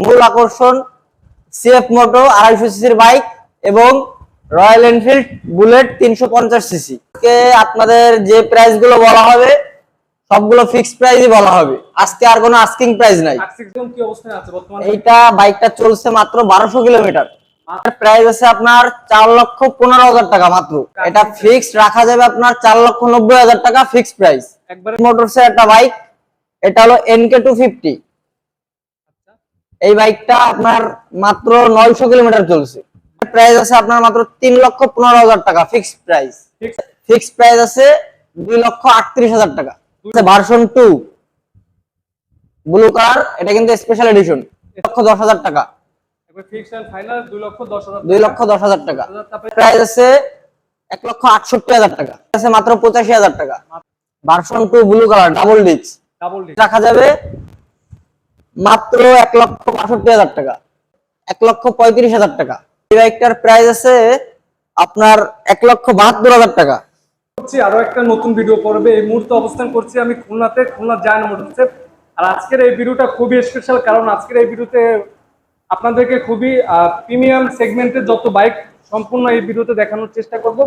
মূল আকর্ষণ সিএফ মোটো 250 সিসির বাইক এবং রয়্যাল এনফিল্ড বুলেট 350 সিসি। আপনাদের যে প্রাইস গুলো বলা হবে সবগুলো ফিক্সড প্রাইসই বলা হবে, আজকে আর কোনো আস্কিং প্রাইস নাই। কি অবস্থায় আছে বর্তমানে? এইটা বাইকটা চলছে মাত্র 1200 কিলোমিটার, প্রাইস আছে আপনার 4,15,000 টাকা মাত্র। এটা ফিক্সড রাখা যাবে আপনার 4,90,000 টাকা ফিক্সড প্রাইস। একবারে মোটরসের একটা বাইক, এটা হলো NK250। এই বাইকটা আপনার মাত্র 900 কিলোমিটার চলছে, প্রাইস আছে আপনার মাত্র 3,15,000 টাকা ফিক্সড প্রাইস। ফিক্সড প্রাইস আছে 2,38,000 টাকা। ভার্সন 2 ব্লু কালার, এটা কিন্তু স্পেশাল এডিশন, 1,10,000 টাকা। একবার ফিক্সড এন্ড ফাইনাল 2,10,000 2,10,000 টাকা। প্রাইস আছে 1,68,000 টাকা, আছে মাত্র 85,000 টাকা। Version 2 blue colour double disc রাখা যাবে মাত্র 1,65,000 টাকা, 1,35,000 টাকা। এই বাইকটার প্রাইস আছে আপনার 1,72,000 টাকা। আরো একটা নতুন ভিডিও করবে। এই মুহূর্তে অবস্থান করছি আমি খুলনাতে, খুলনা জায়ান্ট মোটরসে। আর আজকের এই ভিডিওটা খুবই স্পেশাল, কারণ আজকের এই ভিডিওতে আপনাদেরকে খুবই প্রিমিয়াম সেগমেন্টের যত বাইক সম্পূর্ণ এই ভিডিওতে দেখানোর চেষ্টা করব।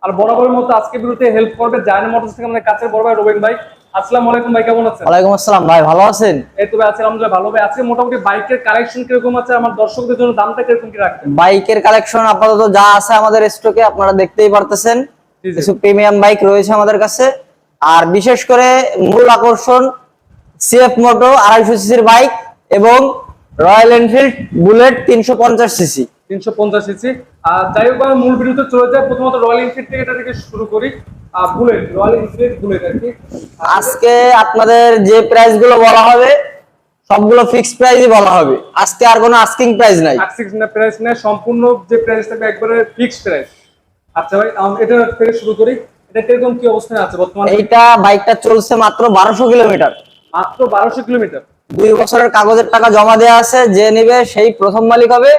আর বরাবরের মতো আজকে ভিডিওতে হেল্প করবে জায়ান্ট মোটরস থেকে আমাদের কাছের বড় ভাই রবিন ভাই। আসসালামু আলাইকুম ভাই, কেমন আছেন? ওয়ালাইকুম আসসালাম ভাই, ভালো আছেন? এই তো ভাই আছি আলহামদুলিল্লাহ ভালো ভাই। আজকে মোটামুটি বাইকের কালেকশন কিরকম আছে, আমার দর্শকদের জন্য দামটা কিরকম কি রাখবেন? বাইকের কালেকশন আপাতত যা আছে আমাদের স্টকে আপনারা দেখতেই পারতেছেন, কিছু প্রিমিয়াম বাইক রয়েছে আমাদের কাছে। আর বিশেষ করে মূল আকর্ষণ সিএফ মোটো 250 সিসির বাইক এবং Royal Enfield Bullet 350 CC. 350 CC. আর যাই হোক মূল ভিডিওতে চলে যায়, প্রথমত রয়্যাল এনফিল্ড থেকে এটা থেকে শুরু করি। বুলেট, রয়্যাল এনফিল্ড বুলেট আর কি। আজকে আপনাদের যে প্রাইস গুলো বলা হবে সবগুলো ফিক্সড প্রাইসই বলা হবে, আজকে আর কোনো আস্কিং প্রাইস নাই। আস্কিং প্রাইস না, সম্পূর্ণ যে প্রাইস থাকবে একবারে ফিক্সড প্রাইস। আচ্ছা ভাই, এটা থেকে শুরু করি। এটা কিরকম কি অবস্থায় আছে বর্তমানে? এইটা বাইকটা চলছে মাত্র 1200 কিলোমিটার। মাত্র 1200 কিলোমিটার। 2 বছরের কাগজের টাকা জমা দেওয়া আছে, যে নেবে সেই প্রথম মালিক হবে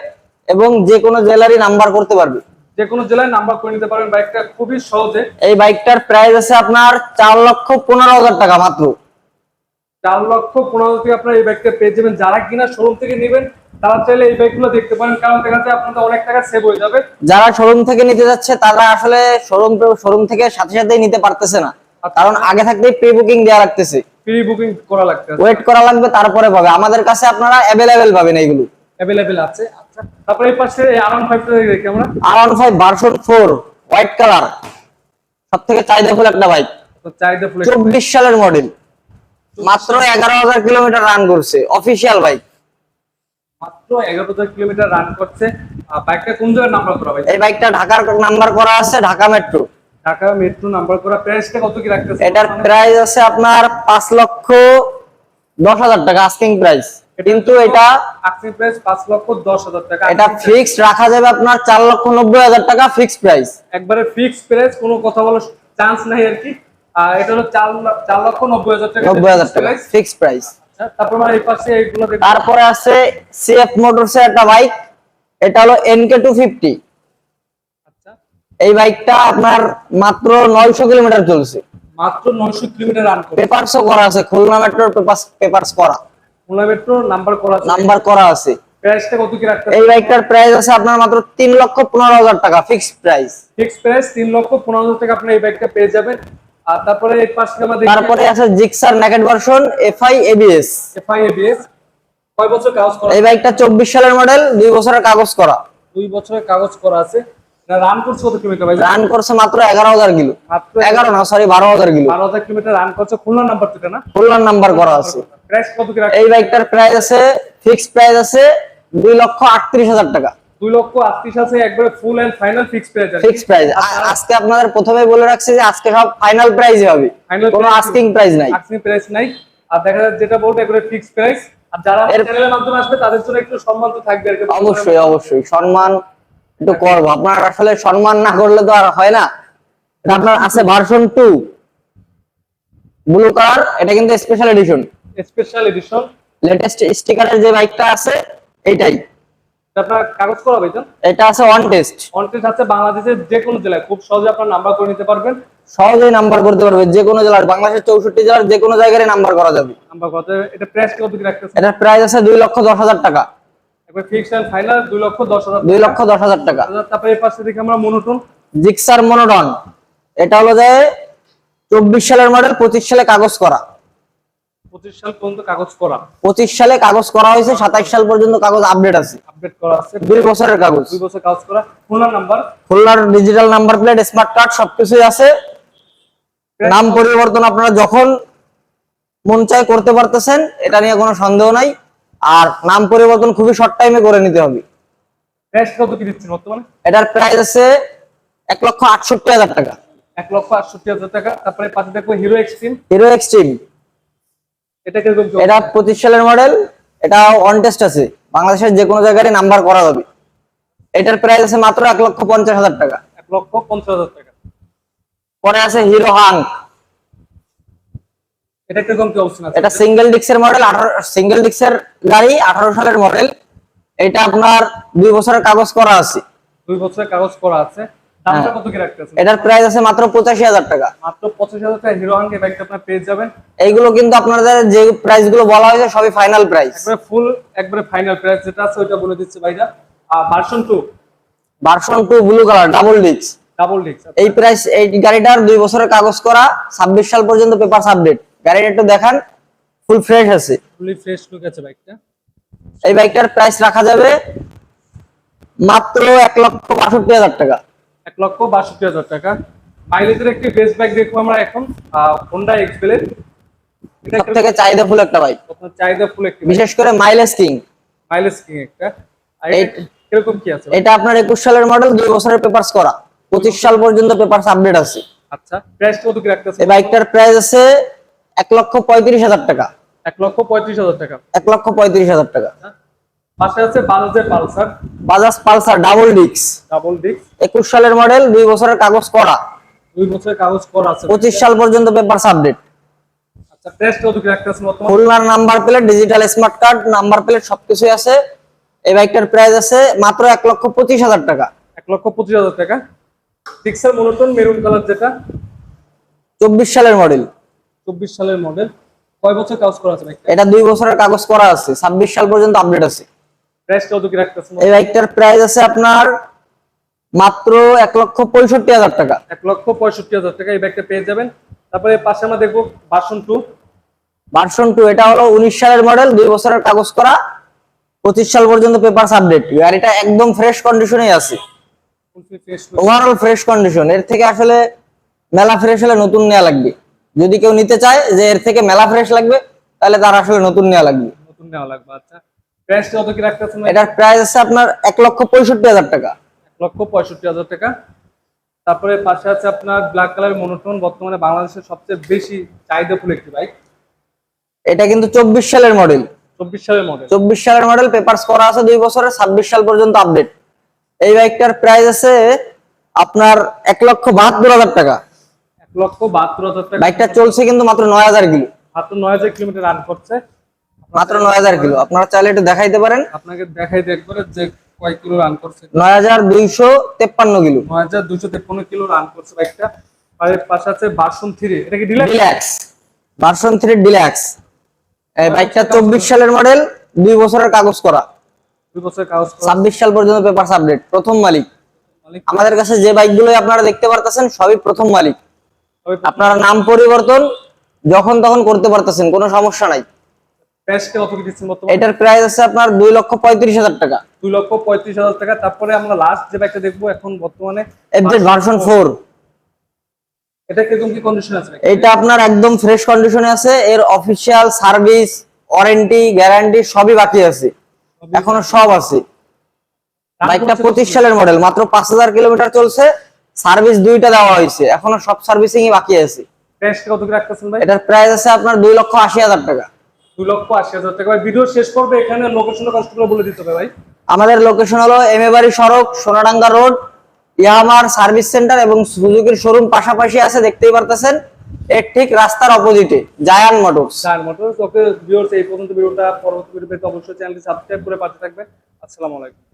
এবং যে কোনো জেলারই নাম্বার করতে পারবে, যে কোনো জেলায় নাম্বার করে নিতে পারবেন বাইকটা খুবই সহজে। এই বাইকটার প্রাইস আছে আপনার 4,15,000 টাকা মাত্র। 4,15,000 টাকা আপনারা এই বাইকটা পেয়ে যাবেন। যারা কিনা শোরুম থেকে নেবেন তারা চাইলে এই বাইকগুলো দেখতে পারেন, কারণ দেখা যায় আপনাদের অনেক টাকা সেভ হয়ে যাবে। যারা শোরুম থেকে নিতে যাচ্ছে তারা আসলে শোরুম থেকে সাথে সাথেই নিতে পারতেছে না, কারণ আগে থাকতেই প্রি বুকিং দেওয়া রাখতেছে, প্রি বুকিং করা লাগতেছে, ওয়েট করা লাগবে, তারপরে পাবে। আমাদের কাছে আপনারা अवेलेबल পাবেন, এইগুলো अवेलेबल আছে। আচ্ছা, তারপরে এই পাশে R15 টা দেখি আমরা। R15 ভার্সন 4 হোয়াইট কালার, সবথেকে চাহিদাফুল একটা বাইক। তো চাহিদা ফুল 24 সালের মডেল, মাত্র 11,000 কিলোমিটার রান করছে, অফিশিয়াল বাইক। মাত্র 11,000 কিলোমিটার রান করছে। বাইকটা কোন জায়গায় নাম্বার করা ভাই? এই বাইকটা ঢাকার নাম্বার করা আছে, Dhaka metro. Dhaka metro number করা। প্রাইসটা কত কি রাখতেছে? এটার প্রাইস আছে আপনার 5,10,000 টাকা আস্কিং প্রাইস, কিন্তু এটা আস্কিং প্রাইস 5,10,000 টাকা। এটা ফিক্সড রাখা যাবে আপনার 4,90,000 টাকা ফিক্সড প্রাইস। একবারে ফিক্সড প্রাইস, কোনো কথা বলার চান্স নাই আর কি। এটা হলো 4,90,000 টাকা 90,000 টাকা ফিক্সড প্রাইস। তারপর এই পাশে এইগুলো দেখুন। তারপরে আছে সিএফ মোটরসের একটা বাইক, এটা হলো NK250। আচ্ছা, এই বাইকটা আপনার মাত্র 900 কিলোমিটার চলছে, মাত্র 900 কিলোমিটার রান করে। পেপারসও করা আছে, খুলনা মেট্রোর পেপারস করা, খুলনা মেট্রো নাম্বার করা আছে। নাম্বার করা আছে। প্রাইসটা কত কি রাখতে? এই বাইকটার প্রাইস আছে আপনার মাত্র 3,15,000 টাকা ফিক্সড প্রাইস। ফিক্সড প্রাইস 3,15,000 টাকা আপনি এই বাইকটা পেয়ে যাবেন। আর তারপরে এই পাশে আমরা দেখি, তারপরে আছে Gixxer naked version FI ABS। FI ABS কয় বছর কাগজ করা? এই বাইকটা 24 সালের মডেল, 2 বছরের কাগজ করা। 2 বছরের কাগজ করা আছে। এটা রান করছে কত কিলোমিটার ভাই? রান করছে মাত্র 11,000 কিলো, মাত্র 11 না সরি 12,000 কিলো। 12,000 কিলোমিটার রান করছে। খুলনা নাম্বার তো না? খুলনার নাম্বার করা আছে। প্রাইস কত কি রাখছে? এই বাইকটার প্রাইস আছে ফিক্সড প্রাইস আছে 2,38,000 টাকা। 2,38,000 আছে, একবারে full and final fixed price. Fixed price. আজকে আপনাদের প্রথমেই বলে রাখছি যে আজকে সব ফাইনাল প্রাইসই হবে, কোনো আস্কিং প্রাইস নাই। আস্কিং প্রাইস নাই। আর দেখা যাচ্ছে যেটা বলতে একবারে ফিক্সড প্রাইস। আর যারা চ্যানেলের মাধ্যমে আসবে তাদের জন্য একটু সম্মান তো থাকবে আর কি। অবশ্যই অবশ্যই সম্মান একটু করব, আপনার আসলে সম্মান না করলে তো আর হয় না। এটা আপনার আছে ভার্সন 2 ব্লু কালার, এটা কিন্তু special edition. Special edition latest স্টিকারের যে বাইকটা আছে এইটাই। আপনার কাগজ করা ভাইজান? এটা আছে অন টেস্ট। অন টেস্ট আছে, বাংলাদেশের যে কোনো জেলায় খুব সহজে আপনার নাম্বার করে নিতে পারবেন। সহজেই নাম্বার করতে পারবে, যে কোনো জেলার, বাংলাদেশের 64 জেলার যে কোনো জায়গায় নাম্বার করা যাবে। নাম্বার কত? এটা প্রাইস কত কি রাখতেছেন? এটার প্রাইস আছে 2,10,000 টাকা। একবার ফিক্সড এন্ড ফাইনাল 2,10,000 2,10,000 টাকা। তারপরে এই পাশে দেখি আমরা মনোটন জিক্সার মনোটন, এটা হলো যে 24 সালের মডেল, 25 সালে কাগজ করা। 25 সাল পর্যন্ত কাগজ করা, 25 সালে কাগজ করা হয়েছে, 27 সাল পর্যন্ত কাগজ আপডেট আছে। আপডেট করা আছে, 2 বছরের কাগজ, 2 বছর কাগজ করা। খুলনা নাম্বার, খুলনার digital number plate, smart card সবকিছুই আছে। নাম পরিবর্তন আপনারা যখন মন চায় করতে পারতেছেন, এটা নিয়ে কোনো সন্দেহ নাই। আর নাম পরিবর্তন খুবই শর্ট টাইমে করে নিতে হবে। প্রাইস কত কি দিচ্ছেন বর্তমানে? এটার প্রাইস আছে 1,68,000 টাকা। 1,68,000 টাকা। তারপরে পাশে দেখো হিরো এক্সট্রিম, হিরো এক্সট্রিম, এটা কিরকম? এটা 25 সালের মডেল, এটা অন টেস্ট আছে, বাংলাদেশের যে কোনো জায়গায় নাম্বার করা যাবে। এটার প্রাইস আছে মাত্র 1,50,000 টাকা। 1,50,000 টাকা। পরে আছে হিরো হাঙ্ক, এটা কিরকম কি অবস্থা আছে? এটা সিঙ্গেল ডিস্কের মডেল, 18 সিঙ্গেল ডিস্কের গাড়ি, 18 সালের মডেল। এটা আপনার 2 বছরের কাগজ করা আছে। 2 বছরের কাগজ করা আছে। দামটা কত কি রাখতেছেন? এটার প্রাইস আছে মাত্র 85,000 টাকা। মাত্র 85,000 টাকা হিরো হাঙ্ক এই বাইকটা আপনারা পেয়ে যাবেন। এইগুলো কিন্তু আপনাদের যে প্রাইস গুলো বলা হয়েছে সবই ফাইনাল প্রাইস। একবারে ফুল, একবারে ফাইনাল প্রাইস যেটা আছে ওইটা বলে দিচ্ছে ভাইরা। Version 2, version 2 blue colour double disc, double disk. এই প্রাইস, এই গাড়িটার 2 বছরের কাগজ করা, 26 সাল পর্যন্ত পেপারস আপডেট। গাড়িটা একটু দেখান, ফুল ফ্রেশ আছে, ফুলি ফ্রেশ লুক আছে বাইকটা। এই বাইকটার প্রাইস রাখা যাবে মাত্র 1,62,000 টাকা। 1,62,000 টাকা। মাইলেজের একটি বেস্ট বাইক দেখবো আমরা এখন, হোন্ডা এক্সপ্লেন। এটা সব থেকে চাহিদাফুল একটা বাইক, আপনার চাহিদা ফুল একটি বিশেষ করে মাইলেজ কিং। মাইলেজ কিং একটা। আর এই- এটা কিরকম কি আছে? এটা আপনার 21 সালের মডেল, 2 বছরের পেপারস করা, 25 সাল পর্যন্ত পেপারস আপডেট আছে। আচ্ছা, প্রাইস কত কি রাখতেছে? এই বাইকটার প্রাইস আছে 1,35,000 টাকা। 1,35,000 টাকা। 1,35,000 টাকা। পাশে আছে বাজাজের Pulsar, Bajaj Pulsar double disc, double disc, 21 সালের মডেল, 2 বছরের কাগজ করা, 2 বছরের কাগজ করা আছে। 25 সাল পর্যন্ত পেপারস আপডেট। আচ্ছা, প্রাইস কত কি রাখতেছে বর্তমানে? খুলনার number plate, digital smart card, number plate সবকিছুই আছে। এই বাইকটার প্রাইস আছে মাত্র 1,25,000 টাকা। 1,25,000 টাকা। জিক্সার মনোটন মেরুন কালার যেটা, 24 সালের মডেল, 24 সালের মডেল। কয় বছর কাগজ করা আছে বাইকটা? এটা 2 বছরের কাগজ করা আছে, 26 সাল পর্যন্ত আপডেট আছে। প্রাইস কত কি রাখতেছে? এই বাইকটার প্রাইস আছে আপনার মাত্র 1,65,000 টাকা। 1,65,000 টাকা এই ব্যাগটা পেয়ে যাবেন। তারপরে পাশে আমরা দেখবো ভার্সন 2, ভার্সন 2, এটা হলো 19 সালের মডেল, 2 বছরের কাগজ করা, 25 সাল পর্যন্ত পেপারস আপডেট। গাড়িটা একদম ফ্রেশ কন্ডিশনেই আছে, ওভারঅল ফ্রেশ কন্ডিশন। এর থেকে আসলে মেলা ফ্রেশ হলে নতুন নেওয়া লাগবে। যদি কেউ নিতে চায় যে এর থেকে মেলা ফ্রেশ লাগবে, তাহলে তার আসলে নতুন নেওয়া লাগবে। নতুন নেওয়া লাগবে। আচ্ছা, প্রাইস কত কি রাখতেছেন? এটার প্রাইস আছে আপনার 1,65,000 টাকা। 1,65,000 টাকা। তারপরে পাশে আছে আপনার ব্ল্যাক কালার মনোটোন, বর্তমানে বাংলাদেশের সবচেয়ে বেশি চাহিদাফুল একটি বাইক। এটা কিন্তু 24 সালের মডেল, 24 সালের মডেল। 24 সালের মডেল, পেপারস করা আছে 2 বছরের, 26 সাল পর্যন্ত আপডেট। এই বাইকটার প্রাইস আছে আপনার 1,72,000 টাকা। 1,72,000 টাকা। বাইকটা চলছে কিন্তু মাত্র 9,000 কিলো, মাত্র 9,000 কিলোমিটার রান করছে। মাত্র 9,000 কিলো। আপনারা চাইলে একটু দেখাইতে পারেন, আপনাকে দেখাই একবারে যে কয় কিলো রান করছে। 9,253 কিলো। 9,253 কিলো রান করছে বাইকটা। আর এর পাশে আছে ভার্সন 3, এটা কি ডিলাক্স? Deluxe, version 3 deluxe. এই বাইকটা 24 সালের মডেল, 2 বছরের কাগজ করা, 2 বছরের কাগজ করা। 26 সাল পর্যন্ত পেপারস আপডেট। প্রথম মালিক। আমাদের কাছে যে বাইকগুলো আপনারা দেখতে পারতেছেন সবই প্রথম মালিক। আপনারা নাম পরিবর্তন যখন তখন করতে পারতেছেন, কোনো সমস্যা নাই। প্রাইস কত কি দিচ্ছেন বর্তমানে? এটার প্রাইস আছে আপনার 2,35,000 টাকা। 2,35,000 টাকা। তারপরে আমরা লাস্ট যে বাইকটা দেখবো এখন বর্তমানে, এফজেড ভার্সন 4। এটা কিরকম কি কন্ডিশন আছে? এটা আপনার একদম ফ্রেশ কন্ডিশনে আছে। এর অফিসিয়াল সার্ভিস, ওয়ারেন্টি, গ্যারান্টি সবই বাকি আছে, এখনো সব আছে। বাইকটা 25 সালের মডেল, মাত্র 5,000 কিলোমিটার চলছে, সার্ভিস 2টা দেওয়া হয়েছে, এখনো সব সার্ভিসিংই বাকি আছে। প্রাইস কত কি রাখতেছেন ভাই? এটার প্রাইস আছে আপনার 2,80,000 টাকা। 2,80,000 টাকা। ভাই ভিডিও শেষ করবে, এখানে লোকেশন কষ্ট করে বলে দিতে হবে ভাই। আমাদের লোকেশন হলো এমএবাড়ি সড়ক, সোনাডাঙ্গা রোড, ইয়ামার সার্ভিস সেন্টার এবং সুজুকির শোরুম পাশাপাশি আছে, দেখতেই পারতেছেন। এর ঠিক রাস্তার অপোজিটে জায়ান্ট মোটরস। চার মোটর। ওকে ভিউয়ার্স, এই পর্যন্ত ভিডিওটা, পরবর্তী ভিডিও পেতে অবশ্যই চ্যানেলটি সাবস্ক্রাইব করে পাশে থাকবেন। আসসালামু আলাইকুম।